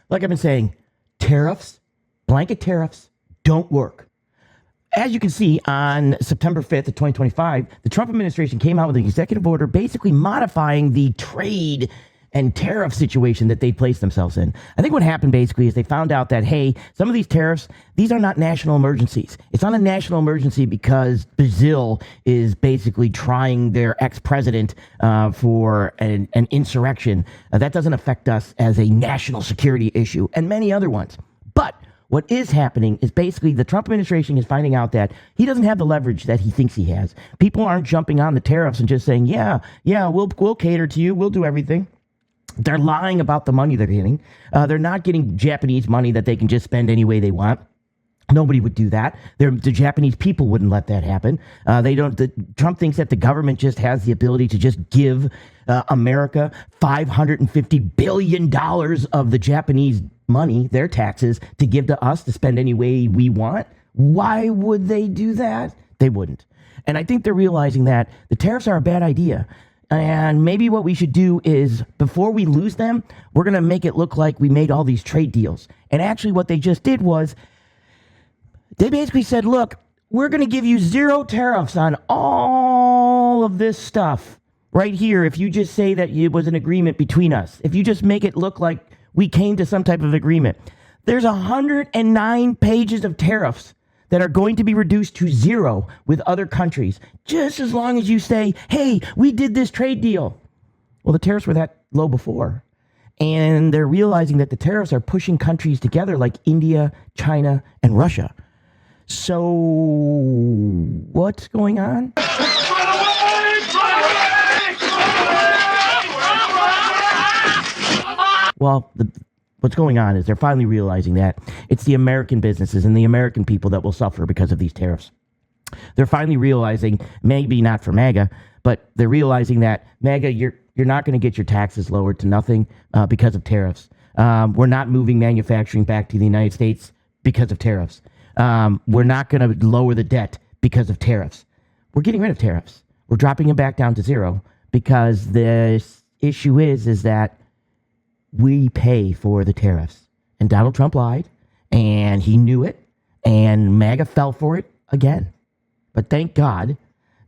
like I've been saying, tariffs, blanket tariffs, don't work. As you can see, on September 5th of 2025, the Trump administration came out with an executive order basically modifying the trade and tariff situation that they placed themselves in. I think what happened basically is they found out that, hey, some of these tariffs, these are not national emergencies. It's not a national emergency because Brazil is basically trying their ex-president for an insurrection. That doesn't affect us as a national security issue, and many other ones. But what is happening is basically the Trump administration is finding out that he doesn't have the leverage that he thinks he has. People aren't jumping on the tariffs and just saying, yeah, we'll cater to you, we'll do everything. They're lying about the money they're getting. They're not getting Japanese money that they can just spend any way they want. Nobody would do that. The Japanese people wouldn't let that happen. Trump thinks that the government just has the ability to just give America $550 billion of the Japanese money, their taxes, to give to us to spend any way we want. Why would they do that? They wouldn't. And I think they're realizing that the tariffs are a bad idea. And maybe what we should do is, before we lose them, we're going to make it look like we made all these trade deals. And actually what they just did was, they basically said, look, we're going to give you 0 tariffs on all of this stuff right here if you just say that it was an agreement between us. If you just make it look like we came to some type of agreement. There's 109 pages of tariffs that are going to be reduced to 0 with other countries, just as long as you say, hey, we did this trade deal. Well, the tariffs were that low before. And they're realizing that the tariffs are pushing countries together like India, China, and Russia. So what's going on? Well, what's going on is they're finally realizing that it's the American businesses and the American people that will suffer because of these tariffs. They're finally realizing, maybe not for MAGA, but they're realizing that MAGA, you're not going to get your taxes lowered to nothing because of tariffs. We're not moving manufacturing back to the United States because of tariffs. We're not going to lower the debt because of tariffs. We're getting rid of tariffs. We're dropping them back down to 0 because the issue is that we pay for the tariffs. And Donald Trump lied, and he knew it, and MAGA fell for it again. But thank God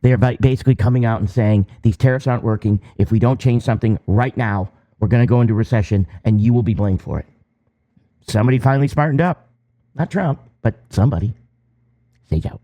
they are basically coming out and saying these tariffs aren't working. If we don't change something right now, we're going to go into recession, and you will be blamed for it. Somebody finally smartened up. Not Trump, but somebody. Sage out.